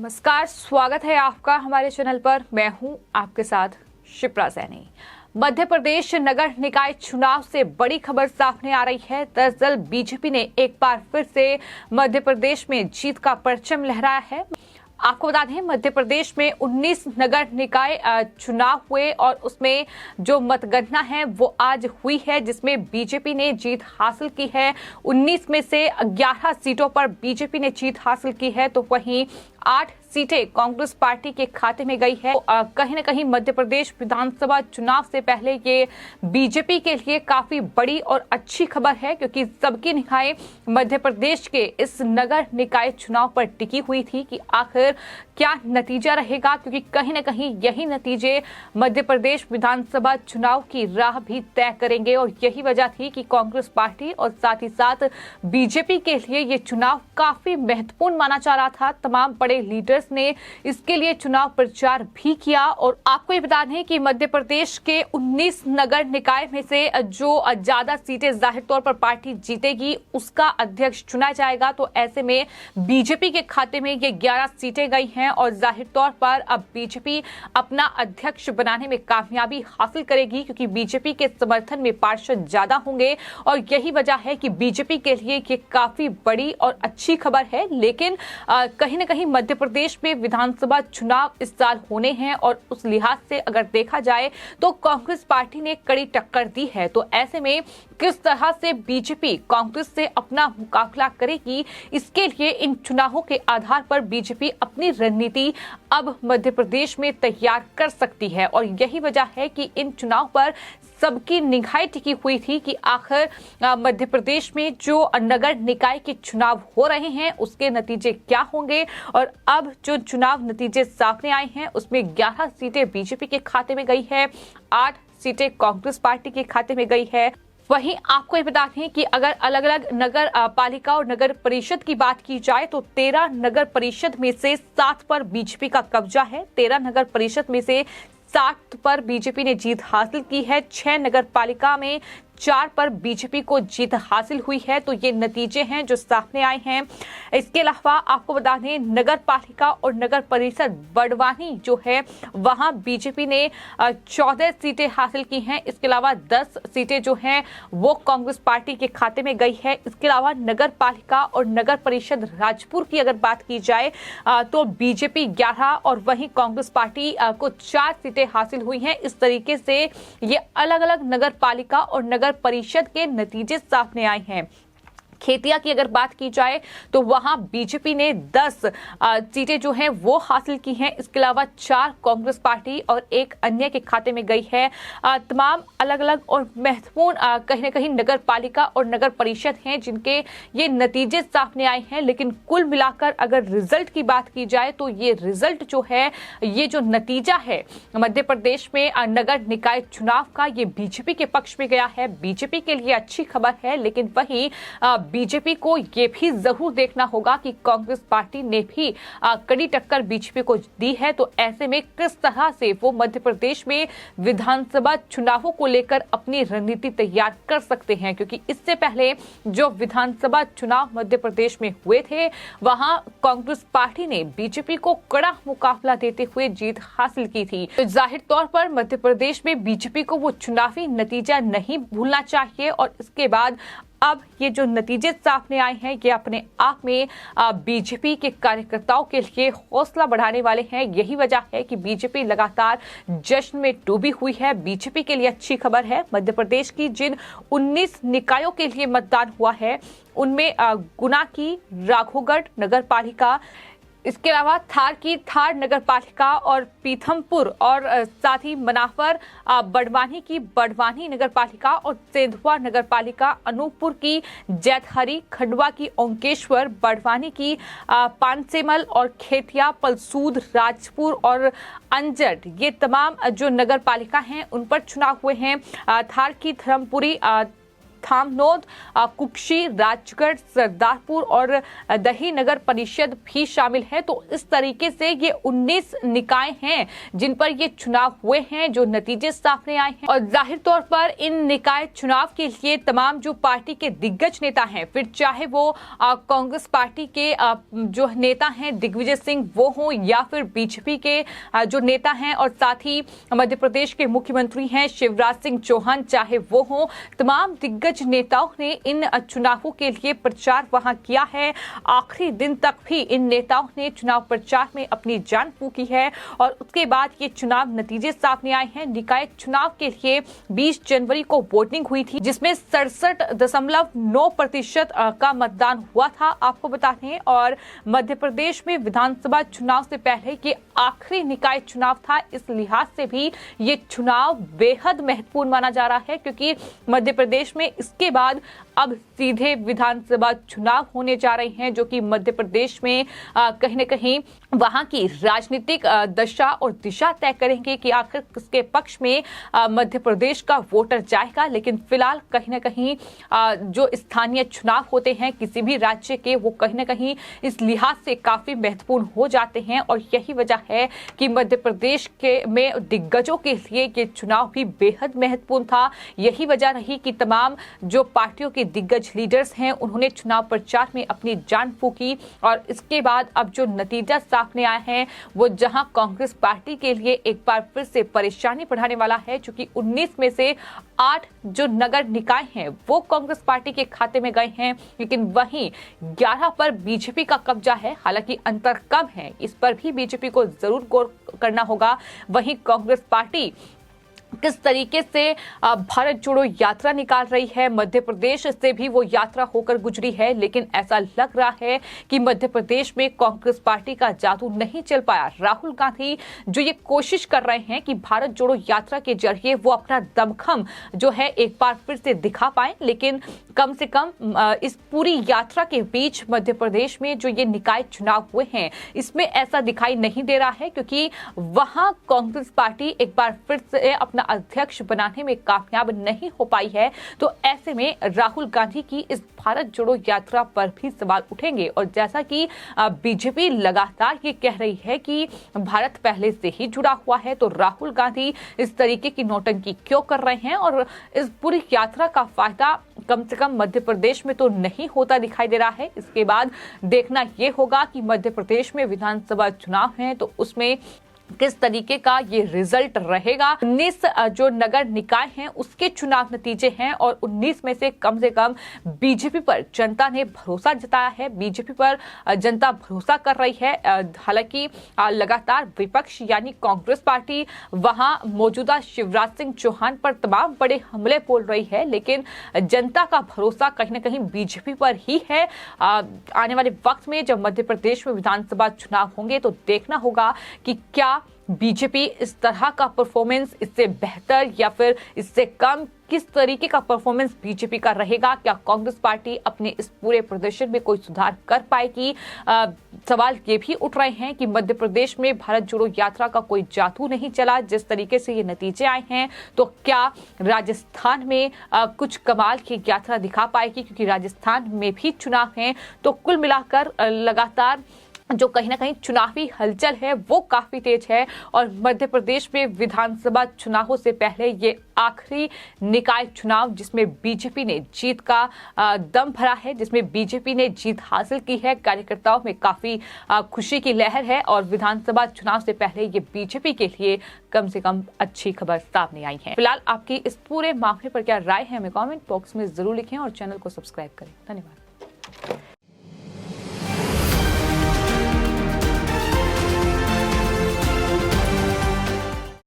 नमस्कार, स्वागत है आपका हमारे चैनल पर। मैं हूं आपके साथ शिप्रा सैनी। मध्य प्रदेश नगर निकाय चुनाव से बड़ी खबर सामने आ रही है। दरअसल बीजेपी ने एक बार फिर से मध्य प्रदेश में जीत का परचम लहराया है। आपको बता दें, मध्य प्रदेश में 19 नगर निकाय चुनाव हुए और उसमें जो मतगणना है वो आज हुई है, जिसमें बीजेपी ने जीत हासिल की है। 19 में से 11 सीटों पर बीजेपी ने जीत हासिल की है, तो वहीं 8 सीटें कांग्रेस पार्टी के खाते में गई है। कहीं न कहीं मध्य प्रदेश विधानसभा चुनाव से पहले ये बीजेपी के लिए काफी बड़ी और अच्छी खबर है, क्योंकि सबकी निगाहें मध्य प्रदेश के इस नगर निकाय चुनाव पर टिकी हुई थी कि आखिर क्या नतीजा रहेगा, क्योंकि कहीं न कहीं यही नतीजे मध्य प्रदेश विधानसभा चुनाव की राह भी तय करेंगे। और यही वजह थी कि कांग्रेस पार्टी और साथ ही साथ बीजेपी के लिए ये चुनाव काफी महत्वपूर्ण माना जा रहा था। तमाम बड़े लीडर्स ने इसके लिए चुनाव प्रचार भी किया। और आपको ये बता दें कि मध्य प्रदेश के 19 नगर निकाय में से जो ज्यादा सीटें जाहिर तौर पर पार्टी जीतेगी उसका अध्यक्ष चुना जाएगा। तो ऐसे में बीजेपी के खाते में ये 11 सीटें गई हैं और जाहिर तौर पर अब बीजेपी अपना अध्यक्ष बनाने में कामयाबी हासिल करेगी, क्योंकि बीजेपी के समर्थन में पार्षद ज्यादा होंगे। और यही वजह है कि बीजेपी के लिए ये काफी बड़ी और अच्छी खबर है। लेकिन कहीं न कहीं मध्य प्रदेश में विधानसभा चुनाव इस साल होने हैं और उस लिहाज से अगर देखा जाए तो कांग्रेस पार्टी ने कड़ी टक्कर दी है। तो ऐसे में किस तरह से बीजेपी कांग्रेस से अपना मुकाबला करेगी, इसके लिए इन चुनावों के आधार पर बीजेपी अपनी रणनीति अब मध्य प्रदेश में तैयार कर सकती है। और यही वजह है कि इन चुनाव पर सबकी निगाहें टिकी हुई थी कि आखिर मध्य प्रदेश में जो नगर निकाय के चुनाव हो रहे हैं उसके नतीजे क्या होंगे। और अब जो चुनाव नतीजे सामने आए हैं उसमें 11 सीटें बीजेपी के खाते में गई है, 8 सीटें कांग्रेस पार्टी के खाते में गई है। वहीं आपको ये बता दें कि अगर अलग अलग नगर पालिका और नगर परिषद की बात की जाए तो 13 नगर परिषद में से 7 पर बीजेपी का कब्जा है। 13 नगर परिषद में से 7 पर बीजेपी ने जीत हासिल की है। 6 नगर पालिका में 4 पर बीजेपी को जीत हासिल हुई है। तो ये नतीजे हैं जो सामने आए हैं। इसके अलावा आपको बता दें, नगर पालिका और नगर परिषद बड़वानी जो है वहां बीजेपी ने 14 सीटें हासिल की हैं। इसके अलावा 10 सीटें जो हैं वो कांग्रेस पार्टी के खाते में गई है। इसके अलावा नगर पालिका और नगर परिषद राजपुर की अगर बात की जाए तो बीजेपी 11 और वहीं कांग्रेस पार्टी को 4 सीटें हासिल हुई हैं। इस तरीके से ये अलग अलग नगर पालिका और नगर परिषद के नतीजे सामने आए हैं। खेतिया की अगर बात की जाए तो वहां बीजेपी ने 10 सीटें जो हैं वो हासिल की हैं। इसके अलावा 4 कांग्रेस पार्टी और 1 अन्य के खाते में गई है। तमाम अलग अलग और महत्वपूर्ण कहीं न कहीं नगर पालिका और नगर परिषद हैं जिनके ये नतीजे सामने आए हैं। लेकिन कुल मिलाकर अगर रिजल्ट की बात की जाए तो ये रिजल्ट जो है, ये जो नतीजा है मध्य प्रदेश में नगर निकाय चुनाव का, ये बीजेपी के पक्ष में गया है। बीजेपी के लिए अच्छी खबर है। लेकिन वहीं बीजेपी को ये भी जरूर देखना होगा कि कांग्रेस पार्टी ने भी कड़ी टक्कर बीजेपी को दी है। तो ऐसे में किस तरह से वो मध्य प्रदेश में विधानसभा चुनावों को लेकर अपनी रणनीति तैयार कर सकते हैं, क्योंकि इससे पहले जो विधानसभा चुनाव मध्य प्रदेश में हुए थे वहां कांग्रेस पार्टी ने बीजेपी को कड़ा मुकाबला देते हुए जीत हासिल की थी। तो जाहिर तौर पर मध्य प्रदेश में बीजेपी को वो चुनावी नतीजा नहीं भूलना चाहिए। और इसके बाद अब ये जो नतीजे सामने आए हैं ये अपने आप में बीजेपी के कार्यकर्ताओं के लिए हौसला बढ़ाने वाले हैं। यही वजह है कि बीजेपी लगातार जश्न में डूबी हुई है। बीजेपी के लिए अच्छी खबर है। मध्य प्रदेश की जिन 19 निकायों के लिए मतदान हुआ है उनमें गुना की राघोगढ़ नगर पालिका, इसके अलावा थार की थार नगर पालिका और पीथमपुर और साथ ही मनाफर बड़वानी की बड़वानी नगर पालिका और सेंधवा नगर पालिका, अनूपपुर की जैतहरी, खंडवा की ओंकेश्वर, बड़वानी की पानसेमल और खेतिया, पलसूद, राजपुर और अंजड, ये तमाम जो नगर पालिका हैं उन पर चुनाव हुए हैं। थार की धर्मपुरी थामनोद, कुक्षी, राजगढ़, सरदारपुर और दही नगर परिषद भी शामिल है। तो इस तरीके से ये 19 निकाय हैं जिन पर ये चुनाव हुए हैं, जो नतीजे सामने आए हैं। और जाहिर तौर पर इन निकाय चुनाव के लिए तमाम जो पार्टी के दिग्गज नेता हैं, फिर चाहे वो कांग्रेस पार्टी के जो नेता हैं दिग्विजय सिंह वो हों, या फिर बीजेपी के जो नेता हैं और साथ ही मध्य प्रदेश के मुख्यमंत्री हैं शिवराज सिंह चौहान चाहे वो हों, तमाम दिग्गज नेताओं ने इन चुनावों के लिए प्रचार वहां किया है। आखिरी दिन तक भी इन नेताओं ने चुनाव प्रचार में अपनी जान फूंकी है और उसके बाद ये चुनाव नतीजे सामने आए हैं। निकाय चुनाव के लिए 20 जनवरी को वोटिंग हुई थी, जिसमें 67.9% का मतदान हुआ था, आपको बता दें। और मध्य प्रदेश में विधानसभा चुनाव से पहले ये आखिरी निकाय चुनाव था। इस लिहाज से भी ये चुनाव बेहद महत्वपूर्ण माना जा रहा है, क्योंकि मध्य प्रदेश में इसके बाद अब सीधे विधानसभा चुनाव होने जा रहे हैं, जो कि मध्य प्रदेश में कहीं न कहीं वहां की राजनीतिक दशा और दिशा तय करेंगे कि आखिर किसके पक्ष में मध्य प्रदेश का वोटर जाएगा। लेकिन फिलहाल कहीं न कहीं जो स्थानीय चुनाव होते हैं किसी भी राज्य के, वो कहीं न कहीं इस लिहाज से काफी महत्वपूर्ण हो जाते हैं। और यही वजह है कि मध्य प्रदेश के में दिग्गजों के लिए ये चुनाव भी बेहद महत्वपूर्ण था। यही वजह रही कि तमाम जो पार्टियों के दिग्गज लीडर्स हैं उन्होंने चुनाव प्रचार में अपनी जान फूंकी। और इसके बाद अब जो नतीजा सामने आया है वो जहां कांग्रेस पार्टी के लिए एक बार फिर से परेशानी बढ़ाने वाला है, क्योंकि 19 में से 8 जो नगर निकाय हैं वो कांग्रेस पार्टी के खाते में गए हैं, लेकिन वहीं 11 पर बीजेपी का कब्जा है। हालांकि अंतर कम है, इस पर भी बीजेपी को जरूर गौर करना होगा। वहीं कांग्रेस पार्टी किस तरीके से भारत जोड़ो यात्रा निकाल रही है, मध्य प्रदेश से भी वो यात्रा होकर गुजरी है, लेकिन ऐसा लग रहा है कि मध्य प्रदेश में कांग्रेस पार्टी का जादू नहीं चल पाया। राहुल गांधी जो ये कोशिश कर रहे हैं कि भारत जोड़ो यात्रा के जरिए वो अपना दमखम जो है एक बार फिर से दिखा पाए, लेकिन कम से कम इस पूरी यात्रा के बीच मध्य प्रदेश में जो ये निकाय चुनाव हुए हैं इसमें ऐसा दिखाई नहीं दे रहा है, क्योंकि वहां कांग्रेस पार्टी एक बार फिर से अपना अध्यक्ष बनाने में कामयाब नहीं हो पाई है। तो ऐसे में राहुल गांधी की इस भारत जोड़ो यात्रा पर भी सवाल उठेंगे। और जैसा कि बीजेपी लगातार ये कह रही है कि भारत पहले से ही जुड़ा हुआ है, तो राहुल गांधी इस तरीके की नौटंकी क्यों कर रहे हैं। और इस पूरी यात्रा का फायदा कम से कम मध्य प्रदेश में तो नहीं होता दिखाई दे रहा है। इसके बाद देखना यह होगा कि मध्य प्रदेश में विधानसभा चुनाव है तो उसमें किस तरीके का ये रिजल्ट रहेगा। 19 जो नगर निकाय हैं उसके चुनाव नतीजे हैं और 19 में से कम बीजेपी पर जनता ने भरोसा जताया है, बीजेपी पर जनता भरोसा कर रही है। हालांकि लगातार विपक्ष यानी कांग्रेस पार्टी वहां मौजूदा शिवराज सिंह चौहान पर तमाम बड़े हमले बोल रही है, लेकिन जनता का भरोसा कहीं न कहीं बीजेपी पर ही है। आने वाले वक्त में जब मध्य प्रदेश में विधानसभा चुनाव होंगे तो देखना होगा कि क्या बीजेपी इस तरह का परफॉर्मेंस, इससे बेहतर या फिर इससे कम, किस तरीके का परफॉर्मेंस बीजेपी का रहेगा। क्या कांग्रेस पार्टी अपने इस पूरे प्रदर्शन में कोई सुधार कर पाएगी। सवाल ये भी उठ रहे हैं कि मध्य प्रदेश में भारत जोड़ो यात्रा का कोई जादू नहीं चला, जिस तरीके से ये नतीजे आए हैं, तो क्या राजस्थान में कुछ कमाल की यात्रा दिखा पाएगी, क्योंकि राजस्थान में भी चुनाव हैं। तो कुल मिलाकर लगातार जो कहीं ना कहीं चुनावी हलचल है वो काफी तेज है और मध्य प्रदेश में विधानसभा चुनावों से पहले ये आखिरी निकाय चुनाव जिसमें बीजेपी ने जीत का दम भरा है, जिसमें बीजेपी ने जीत हासिल की है। कार्यकर्ताओं में काफी खुशी की लहर है और विधानसभा चुनाव से पहले ये बीजेपी के लिए कम से कम अच्छी खबर सामने आई है। फिलहाल आपकी इस पूरे मामले पर क्या राय है हमें कमेंट बॉक्स में जरूर लिखें और चैनल को सब्सक्राइब करें। धन्यवाद।